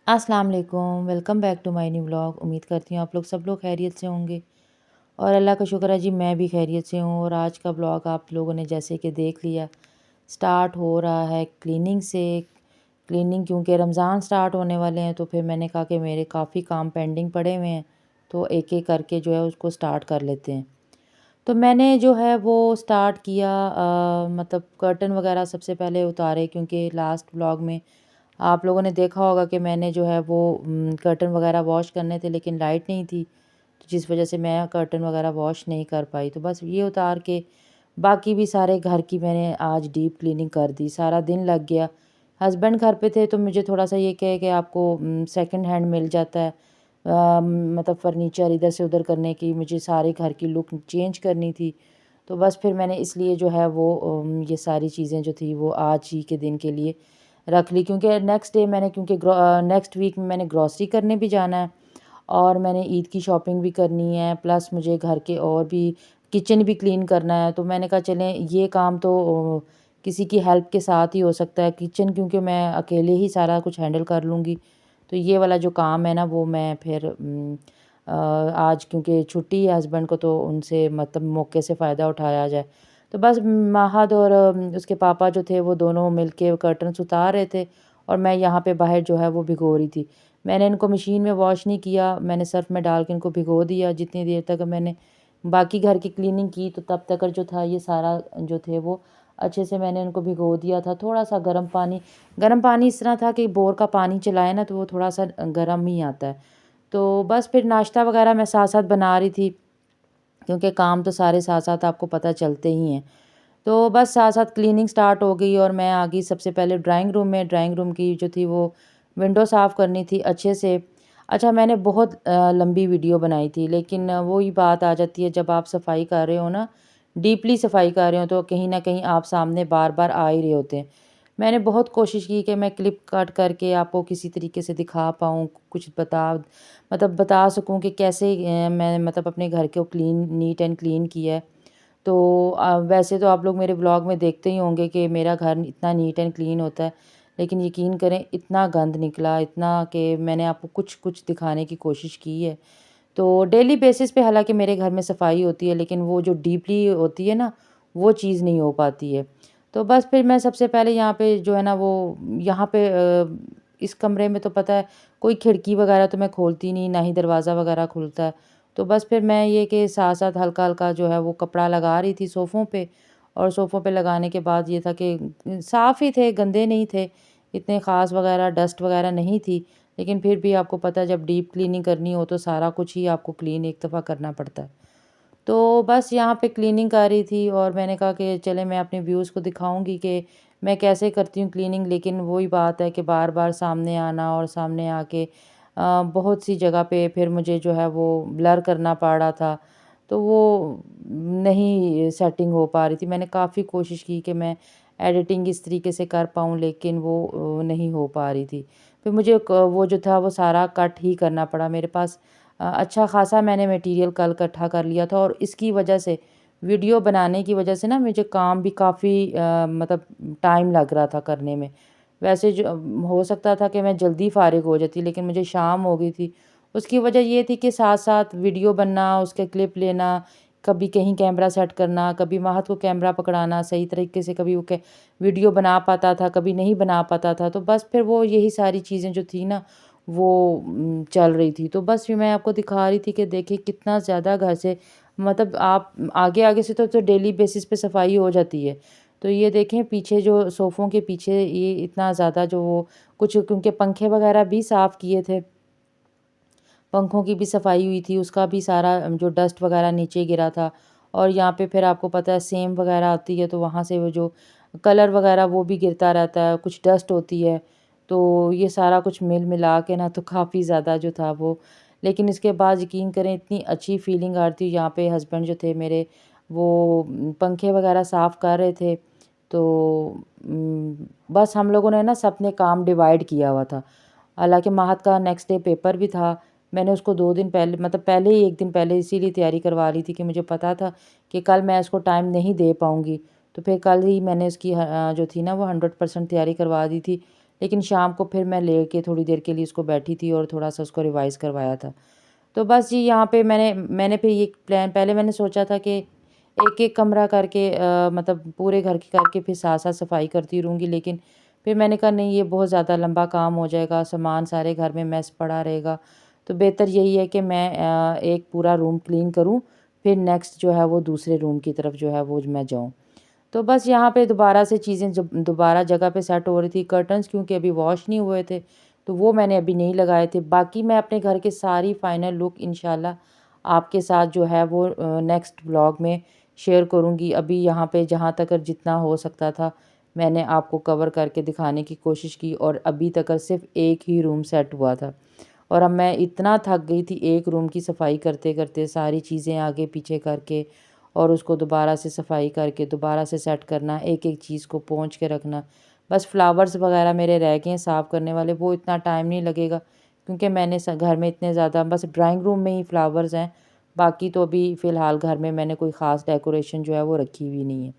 अस्सलाम वालेकुम, welcome back to my new vlog. उम्मीद करती हूँ आप लोग सब लोग खैरियत से होंगे और अल्लाह का शुक्र है जी मैं भी खैरियत से हूँ। और आज का व्लॉग आप लोगों ने जैसे कि देख लिया, स्टार्ट हो रहा है क्लीनिंग से। क्लीनिंग क्योंकि रमज़ान स्टार्ट होने वाले हैं, तो फिर मैंने कहा कि मेरे काफ़ी काम पेंडिंग पड़े हुए हैं, तो एक एक करके जो है उसको स्टार्ट कर लेते हैं। तो मैंने जो है वो स्टार्ट किया, मतलब कर्टन वगैरह सबसे पहले उतारे, क्योंकि लास्ट व्लॉग में आप लोगों ने देखा होगा कि मैंने जो है वो कर्टन वगैरह वॉश करने थे, लेकिन लाइट नहीं थी, तो जिस वजह से मैं कर्टन वगैरह वॉश नहीं कर पाई। तो बस ये उतार के बाकी भी सारे घर की मैंने आज डीप क्लीनिंग कर दी। सारा दिन लग गया। हस्बैंड घर पे थे, तो मुझे थोड़ा सा ये कहे कि आपको सेकंड हैंड मिल जाता है, मतलब फ़र्नीचर इधर से उधर करने की, मुझे सारे घर की लुक चेंज करनी थी। तो बस फिर मैंने इसलिए जो है वो ये सारी चीज़ें जो थी वो आज ही के दिन के लिए रख ली, क्योंकि नेक्स्ट डे मैंने, क्योंकि नेक्स्ट वीक में मैंने ग्रॉसरी करने भी जाना है और मैंने ईद की शॉपिंग भी करनी है, प्लस मुझे घर के और भी किचन भी क्लीन करना है। तो मैंने कहा चलें ये काम तो किसी की हेल्प के साथ ही हो सकता है। किचन क्योंकि मैं अकेले ही सारा कुछ हैंडल कर लूँगी, तो ये वाला जो काम है ना वो मैं फिर आज क्योंकि छुट्टी है हस्बैंड को, तो उनसे मतलब मौके से फ़ायदा उठाया जाए। तो बस महद और उसके पापा जो थे वो दोनों मिलके कर्टन्स उतार रहे थे और मैं यहाँ पे बाहर जो है वो भिगो रही थी। मैंने इनको मशीन में वॉश नहीं किया, मैंने सर्फ़ में डाल के इनको भिगो दिया। जितनी देर तक मैंने बाकी घर की क्लीनिंग की, तो तब तक जो था ये सारा जो थे वो अच्छे से मैंने इनको भिगो दिया था। थोड़ा-सा गर्म पानी इस तरह था कि बोर का पानी चलाएँ ना तो वो थोड़ा-सा गर्म ही आता है। तो बस फिर नाश्ता वग़ैरह मैं साथ-साथ बना रही थी, क्योंकि काम तो सारे साथ-साथ आपको पता चलते ही हैं। तो बस साथ-साथ क्लीनिंग स्टार्ट हो गई और मैं आ गई सबसे पहले ड्राइंग रूम में। ड्राइंग रूम की जो थी वो विंडो साफ़ करनी थी अच्छे से। अच्छा, मैंने बहुत लंबी वीडियो बनाई थी, लेकिन वही बात आ जाती है, जब आप सफाई कर रहे हो ना, डीपली सफाई कर रहे हो, तो कहीं न कहीं आप सामने बार-बार आ ही रहे होते हैं। मैंने बहुत कोशिश की कि मैं क्लिप कट करके आपको किसी तरीके से दिखा पाऊँ, कुछ बता सकूँ कि कैसे मैं मतलब अपने घर को नीट एंड क्लीन किया है। तो वैसे तो आप लोग मेरे व्लॉग में देखते ही होंगे कि मेरा घर इतना नीट एंड क्लीन होता है, लेकिन यकीन करें इतना गंद निकला, इतना कि मैंने आपको कुछ-कुछ दिखाने की कोशिश की है। तो डेली बेसिस पे हालाँकि मेरे घर में सफाई होती है, लेकिन वो जो डीपली होती है ना, वो चीज़ नहीं हो पाती है। तो बस फिर मैं सबसे पहले यहाँ पे जो है ना वो यहाँ पे इस कमरे में तो पता है कोई खिड़की वगैरह तो मैं खोलती नहीं, ना ही दरवाज़ा वगैरह खुलता है। तो बस फिर मैं ये कि साथ-साथ हल्का-हल्का जो है वो कपड़ा लगा रही थी सोफ़ों पे, और सोफ़ों पे लगाने के बाद ये था कि साफ़ ही थे, गंदे नहीं थे, इतने ख़ास वगैरह डस्ट वगैरह नहीं थी। लेकिन फिर भी आपको पता है जब डीप क्लीनिंग करनी हो तो सारा कुछ ही आपको क्लीन एक दफ़ा करना पड़ता है। तो बस यहाँ पे क्लीनिंग कर रही थी और मैंने कहा कि चले मैं अपने व्यूज़ को दिखाऊँगी कि मैं कैसे करती हूँ क्लीनिंग, लेकिन वही बात है कि बार-बार सामने आना और सामने आके बहुत सी जगह पे फिर मुझे जो है वो ब्लर करना पड़ रहा था, तो वो नहीं सेटिंग हो पा रही थी। मैंने काफ़ी कोशिश की कि मैं एडिटिंग इस तरीके से कर पाऊँ, लेकिन वो नहीं हो पा रही थी। फिर मुझे वो जो था वो सारा कट ही करना पड़ा। मेरे पास अच्छा ख़ासा मैंने मटेरियल कल इकट्ठा कर लिया था, और इसकी वजह से वीडियो बनाने की वजह से ना मुझे काम भी काफ़ी मतलब टाइम लग रहा था करने में। वैसे जो हो सकता था कि मैं जल्दी फ़ारिग हो जाती, लेकिन मुझे शाम हो गई थी। उसकी वजह ये थी कि साथ-साथ वीडियो बनना, उसके क्लिप लेना, कभी कहीं कैमरा सेट करना, कभी महत को कैमरा पकड़ाना सही तरीके से, कभी वो वीडियो बना पाता था, कभी नहीं बना पाता था। तो बस फिर वो यही सारी चीज़ें जो थी ना वो चल रही थी। तो बस फिर मैं आपको दिखा रही थी कि देखिए कितना ज़्यादा घर से, मतलब आप आगे-आगे से तो डेली बेसिस पे सफाई हो जाती है। तो ये देखें पीछे जो सोफ़ों के पीछे ये इतना ज़्यादा जो वो कुछ, क्योंकि पंखे वगैरह भी साफ़ किए थे। पंखों की भी सफाई हुई थी, उसका भी सारा जो डस्ट वगैरह नीचे गिरा था। और यहाँ पे फिर आपको पता है सेम वगैरह आती है, तो वहाँ से वो जो कलर वगैरह वो भी गिरता रहता है, कुछ डस्ट होती है। तो ये सारा कुछ मिला के ना तो काफ़ी ज़्यादा जो था वो, लेकिन इसके बाद यकीन करें इतनी अच्छी फीलिंग आ रही थी। यहाँ पे हस्बैंड जो थे मेरे वो पंखे वगैरह साफ़ कर रहे थे। तो बस हम लोगों ने ना सबने काम डिवाइड किया हुआ था। हालाँकि महत का नेक्स्ट डे पेपर भी था। मैंने उसको 2 दिन पहले, मतलब पहले ही 1 दिन पहले इसीलिए तैयारी करवा ली थी कि मुझे पता था कि कल मैं इसको टाइम नहीं दे पाऊँगी। तो फिर कल ही मैंने इसकी जो थी ना वो 100% तैयारी करवा दी थी। लेकिन शाम को फिर मैं लेके थोड़ी देर के लिए उसको बैठी थी और थोड़ा-सा उसको रिवाइज़ करवाया था। तो बस जी यहाँ पे मैंने फिर ये प्लान पहले मैंने सोचा था कि एक-एक कमरा करके मतलब पूरे घर की करके फिर साथ-साथ सफाई करती रहूँगी, लेकिन फिर मैंने कहा नहीं, ये बहुत ज़्यादा लंबा काम हो जाएगा, सामान सारे घर में मेस पड़ा रहेगा। तो बेहतर यही है कि मैं एक पूरा रूम क्लीन करूँ, फिर नेक्स्ट जो है वो दूसरे रूम की तरफ जो है वो मैं जाऊँ। तो बस यहाँ पे दोबारा से चीज़ें जब दोबारा जगह पे सेट हो रही थी, कर्टन्स क्योंकि अभी वॉश नहीं हुए थे, तो वो मैंने अभी नहीं लगाए थे। बाकी मैं अपने घर के सारी फाइनल लुक इंशाल्लाह आपके साथ जो है वो नेक्स्ट व्लॉग में शेयर करूँगी। अभी यहाँ पे जहाँ तक जितना हो सकता था मैंने आपको कवर करके दिखाने की कोशिश की, और अभी तक सिर्फ एक ही रूम सेट हुआ था। और अब मैं इतना थक गई थी एक रूम की सफाई करते-करते, सारी चीज़ें आगे पीछे करके और उसको दोबारा से सफाई करके दोबारा से सेट करना, एक-एक चीज़ को पोंछ के रखना। बस फ्लावर्स वगैरह मेरे रह गए हैं साफ़ करने वाले, वो इतना टाइम नहीं लगेगा क्योंकि मैंने घर में इतने ज़्यादा बस ड्राइंग रूम में ही फ्लावर्स हैं। बाकी तो अभी फ़िलहाल घर में मैंने कोई ख़ास डेकोरेशन जो है वो रखी हुई नहीं है।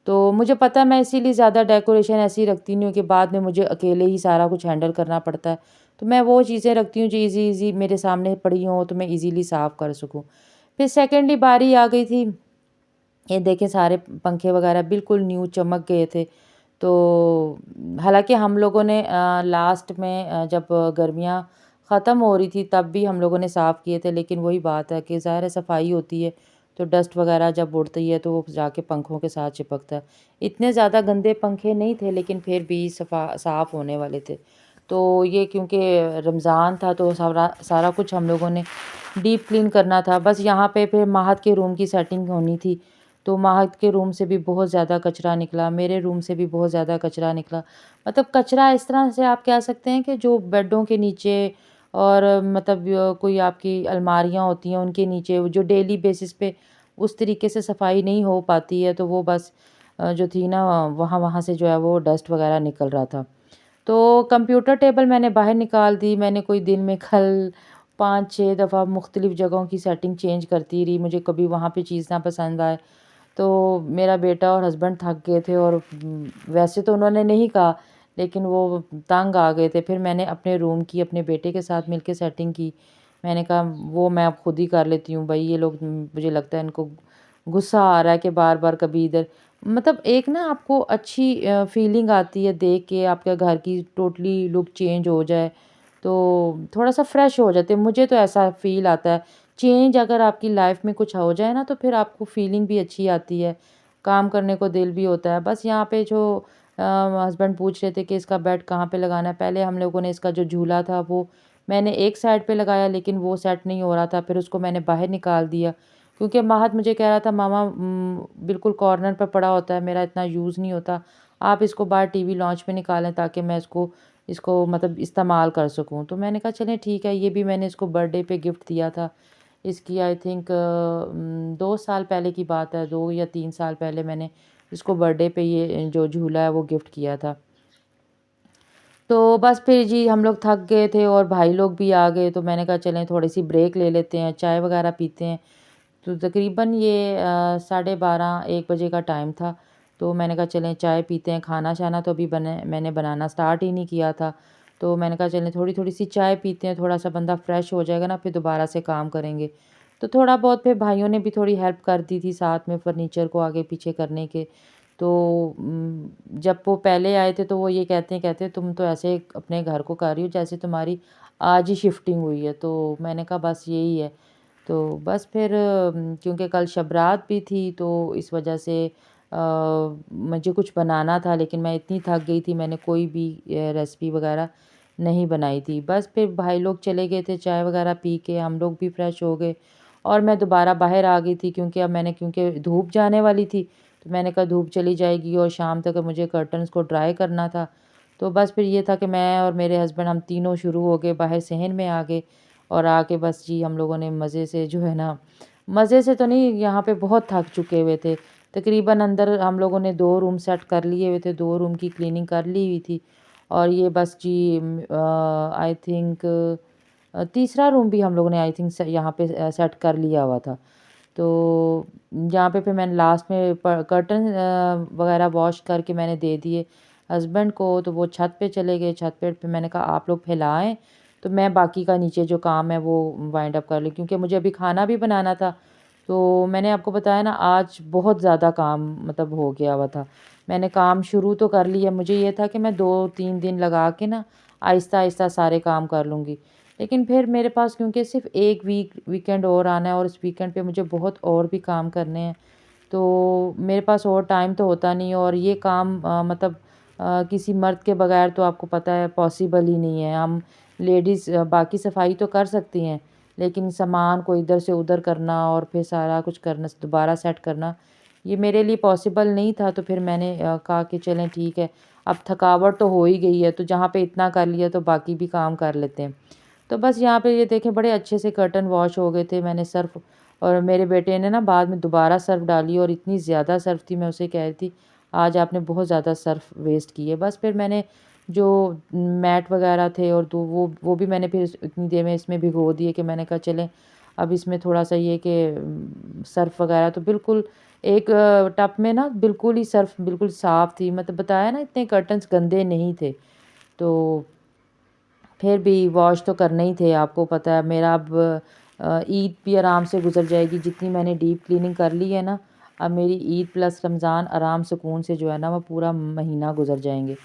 तो मुझे पता है मैं इसीलिए ज़्यादा डेकोरेशन ऐसी ही रखती नहीं हूँ कि बाद में मुझे अकेले ही सारा कुछ हैंडल करना पड़ता है। तो मैं वो चीज़ें रखती हूँ जो ईज़ी-ईज़ी मेरे सामने पड़ी हों तो मैं ईज़िली साफ़ कर सकूँ। फिर सेकंडली बारी आ गई थी, ये देखें सारे पंखे वगैरह बिल्कुल न्यू चमक गए थे। तो हालाँकि हम लोगों ने लास्ट में जब गर्मियाँ ख़त्म हो रही थी तब भी हम लोगों ने साफ़ किए थे, लेकिन वही बात है कि ज़ाहिर है सफाई होती है तो डस्ट वगैरह जब उड़ती है तो वो जाके पंखों के साथ चिपकता है। इतने ज़्यादा गंदे पंखे नहीं थे लेकिन फिर भी साफ़ होने वाले थे। तो ये क्योंकि रमज़ान था तो सारा सारा कुछ हम लोगों ने डीप क्लीन करना था। बस यहाँ पे फिर महत के रूम की सेटिंग होनी थी, तो महत के रूम से भी बहुत ज़्यादा कचरा निकला, मेरे रूम से भी बहुत ज़्यादा कचरा निकला। मतलब कचरा इस तरह से आप कह सकते हैं कि जो बेडों के नीचे और मतलब कोई आपकी अलमारियाँ होती हैं उनके नीचे जो डेली बेसिस पे उस तरीके से सफाई नहीं हो पाती है, तो वो बस जो थी ना वहाँ वहाँ से जो है वो डस्ट वगैरह निकल रहा था। तो कंप्यूटर टेबल मैंने बाहर निकाल दी। मैंने कोई दिन में कल 5-6 दफ़ा मुख्तलिफ़ जगहों की सेटिंग चेंज करती रही, मुझे कभी वहाँ पे चीज़ ना पसंद आए। तो मेरा बेटा और हस्बैंड थक गए थे और वैसे तो उन्होंने नहीं कहा, लेकिन वो तंग आ गए थे। फिर मैंने अपने रूम की अपने बेटे के साथ मिलके सेटिंग की। मैंने कहा वो मैं अब खुद ही कर लेती हूँ भई, ये लोग मुझे लगता है इनको गुस्सा आ रहा है कि बार-बार कभी इधर मतलब एक ना आपको अच्छी फीलिंग आती है देख के आपके घर की टोटली लुक चेंज हो जाए, तो थोड़ा-सा फ्रेश हो जाते हैं। मुझे तो ऐसा फ़ील आता है। चेंज अगर आपकी लाइफ़ में कुछ हो जाए ना तो फिर आपको फीलिंग भी अच्छी आती है, काम करने को दिल भी होता है। बस यहाँ पे जो हस्बैंड पूछ रहे थे कि इसका बेड कहाँ पे लगाना है, पहले हम लोगों ने इसका जो झूला था वो मैंने एक साइड पे लगाया लेकिन वो सेट नहीं हो रहा था, फिर उसको मैंने बाहर निकाल दिया। क्योंकि महत मुझे कह रहा था मामा बिल्कुल कॉर्नर पे पड़ा होता है, मेरा इतना यूज़ नहीं होता। आप इसको बाहर टीवी लॉन्च में निकालें ताकि मैं इसको इसको मतलब इस्तेमाल कर सकूँ। तो मैंने कहा चलें ठीक है, ये भी मैंने इसको बर्थडे पे गिफ्ट दिया था। इसकी आई थिंक 2 साल पहले की बात है, 2 या 3 साल पहले मैंने इसको बर्थडे पे ये जो झूला है वो गिफ्ट किया था। तो बस फिर जी हम लोग थक गए थे और भाई लोग भी आ गए, तो मैंने कहा चलें थोड़ी-सी ब्रेक ले लेते हैं, चाय वगैरह पीते हैं। तो तकरीबन ये साढ़े 12-1 बजे का टाइम था। तो मैंने कहा चलें चाय पीते हैं, खाना-शाना तो अभी मैंने बनाना स्टार्ट ही नहीं किया था। तो मैंने कहा चलें थोड़ी-थोड़ी सी चाय पीते हैं, थोड़ा-सा बंदा फ्रेश हो जाएगा ना फिर दोबारा से काम करेंगे। तो थोड़ा बहुत फिर भाइयों ने भी थोड़ी हेल्प कर दी थी साथ में फर्नीचर को आगे-पीछे करने के। तो जब वो पहले आए थे तो वो ये कहते हैं तुम तो ऐसे अपने घर को कर रही हो जैसे तुम्हारी आज ही शिफ्टिंग हुई है। तो मैंने कहा बस यही है। तो बस फिर क्योंकि कल शब रात भी थी तो इस वजह से मुझे कुछ बनाना था लेकिन मैं इतनी थक गई थी मैंने कोई भी रेसिपी वगैरह नहीं बनाई थी। बस फिर भाई लोग चले गए थे चाय वगैरह पी के, हम लोग भी फ्रेश हो गए और मैं दोबारा बाहर आ गई थी क्योंकि अब मैंने क्योंकि धूप जाने वाली थी, तो मैंने कहा धूप चली जाएगी और शाम तक मुझे कर्टन्स को ड्राई करना था। तो बस फिर ये था कि मैं और मेरे हस्बैंड हम तीनों शुरू हो गए, बाहर सहन में आ गए और आके बस जी हम लोगों ने मज़े से जो है ना मज़े से तो नहीं, यहाँ पे बहुत थक चुके हुए थे। तकरीबन अंदर हम लोगों ने 2 रूम सेट कर लिए हुए थे, 2 रूम की क्लीनिंग कर ली हुई थी और ये बस जी आई थिंक तीसरा रूम भी हम लोगों ने आई थिंक यहाँ पे सेट कर लिया हुआ था। तो यहाँ पे फिर मैंने लास्ट में कर्टन वगैरह वॉश करके मैंने दे दिए हस्बैंड को, तो वो छत पे चले गए। छत पे मैंने कहा आप लोग फैलाएँ, तो मैं बाकी का नीचे जो काम है वो वाइंड अप कर लूँ, क्योंकि मुझे अभी खाना भी बनाना था। तो मैंने आपको बताया ना, आज बहुत ज़्यादा काम मतलब हो गया हुआ था। मैंने काम शुरू तो कर लिया, मुझे ये था कि मैं 2-3 दिन लगा के ना आहिस्ता-आहिस्ता सारे काम कर लूँगी। लेकिन फिर मेरे पास क्योंकि सिर्फ़ 1 वीकेंड और आना है और इस वीकेंड पे मुझे बहुत और भी काम करने हैं। तो मेरे पास और टाइम तो होता नहीं है, और ये काम मतलब किसी मर्द के बगैर तो आपको पता है पॉसिबल ही नहीं है। हम लेडीज़ बाकी सफाई तो कर सकती हैं, लेकिन सामान को इधर से उधर करना और फिर सारा कुछ करना, दोबारा सेट करना, ये मेरे लिए पॉसिबल नहीं था। तो फिर मैंने कहा कि चलें ठीक है, अब थकावट तो हो ही गई है, तो जहाँ पे इतना कर लिया तो बाकी भी काम कर लेते हैं। तो बस यहाँ पे ये देखें, बड़े अच्छे से कर्टन वॉश हो गए थे। मैंने सर्फ़, और मेरे बेटे ने ना बाद में दोबारा सर्फ़ डाली, और इतनी ज़्यादा सर्फ़ थी, मैं उसे कह रही थी आज आपने बहुत ज़्यादा सर्फ़ वेस्ट की है। बस फिर मैंने जो मैट वगैरह थे और दो वो भी मैंने फिर इतनी देर में इसमें भिगो दिए कि मैंने कहा चलें अब इसमें थोड़ा-सा ये कि सर्फ़ वगैरह तो बिल्कुल एक टब में ना बिल्कुल ही सर्फ़ बिल्कुल साफ़ थी, मतलब बताया ना इतने कर्टन्स गंदे नहीं थे। तो फिर भी वॉश तो करने ही थे, आपको पता है मेरा अब ईद भी आराम से गुज़र जाएगी। जितनी मैंने डीप क्लीनिंग कर ली है ना, अब मेरी ईद प्लस रमज़ान आराम सुकून से जो है ना वो पूरा महीना गुज़र जाएँगे।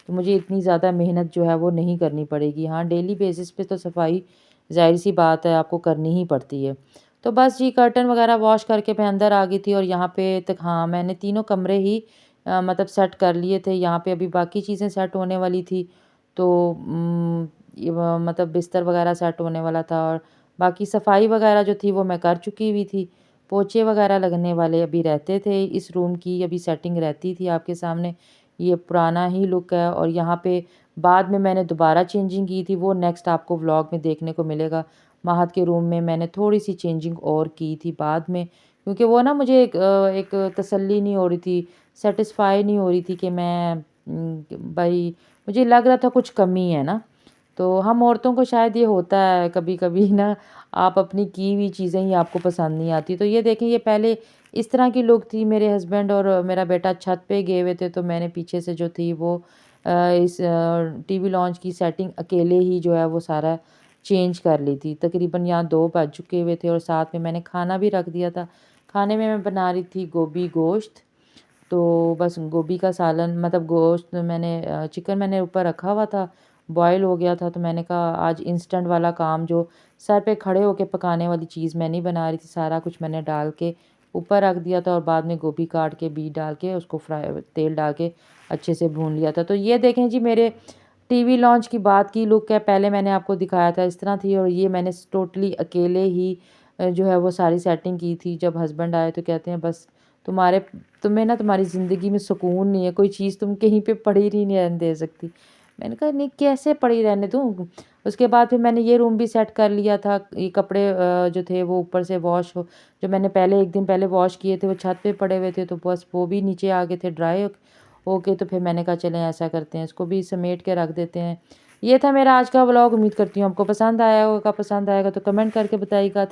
तो मुझे इतनी ज़्यादा मेहनत जो है वो नहीं करनी पड़ेगी। हाँ, डेली बेसिस पे तो सफाई ज़ाहिर-सी बात है आपको करनी ही पड़ती है। तो बस जी कर्टन वग़ैरह वॉश करके मैं अंदर आ गई थी, और यहाँ पे तक हाँ, मैंने तीनों कमरे ही मतलब सेट कर लिए थे। यहाँ पे अभी बाकी चीज़ें सेट होने वाली थी। तो मतलब बिस्तर वगैरह सेट होने वाला था, और बाकी सफाई वगैरह जो थी वो मैं कर चुकी हुई थी। पोछे वगैरह लगने वाले अभी रहते थे, इस रूम की अभी सेटिंग रहती थी आपके सामने। ये पुराना ही लुक है, और यहाँ पे बाद में मैंने दोबारा चेंजिंग की थी, वो नेक्स्ट आपको व्लॉग में देखने को मिलेगा। महत के रूम में मैंने थोड़ी-सी चेंजिंग और की थी बाद में, क्योंकि वो ना मुझे एक तसल्ली नहीं हो रही थी, सैटिस्फाई नहीं हो रही थी कि मैं भई मुझे लग रहा था कुछ कमी है ना। तो हम औरतों को शायद ये होता है कभी-कभी ना, आप अपनी की हुई चीज़ें ही आपको पसंद नहीं आती। तो ये देखें, ये पहले इस तरह की लुक थी। मेरे हस्बैंड और मेरा बेटा छत पे गए हुए थे, तो मैंने पीछे से जो थी वो इस टीवी लॉन्च की सेटिंग अकेले ही जो है वो सारा चेंज कर ली थी। तकरीबन यहाँ 2 बज चुके हुए थे, और साथ में मैंने खाना भी रख दिया था। खाने में मैं बना रही थी गोभी गोश्त। तो बस गोभी का सालन मतलब गोश्त मैंने चिकन मैंने ऊपर रखा हुआ था, बॉयल हो गया था। तो मैंने कहा आज इंस्टेंट वाला काम, जो सर पे खड़े होके पकाने वाली चीज़ मैं नहीं बना रही थी, सारा कुछ मैंने डाल के ऊपर रख दिया था, और बाद में गोभी काट के बीज डाल के उसको फ्राई तेल डाल के अच्छे से भून लिया था। तो ये देखें जी, मेरे टीवी लॉन्च की बाद की लुक है। पहले मैंने आपको दिखाया था इस तरह थी, और ये मैंने टोटली अकेले ही जो है वो सारी सेटिंग की थी। जब हस्बैंड आए तो कहते हैं बस तुम्हारे तुम्हें ना तुम्हारी ज़िंदगी में सुकून नहीं है, कोई चीज़ तुम कहीं पे पड़ी ही नहीं रहने दे सकती। मैंने कहा नहीं, कैसे पड़ी रहने दूँ? उसके बाद फिर मैंने ये रूम भी सेट कर लिया था। ये कपड़े जो थे वो ऊपर से वॉश हो जो मैंने पहले 1 दिन पहले वॉश किए थे वो छत पे पड़े हुए थे, तो बस वो भी नीचे आ गए थे ड्राई होके। तो फिर मैंने कहा चलें ऐसा करते हैं, इसको भी समेट के रख देते हैं। ये था मेरा आज का व्लॉग। उम्मीद करती हूँ आपको पसंद आया होगा। पसंद आएगा तो कमेंट करके बताइएगा।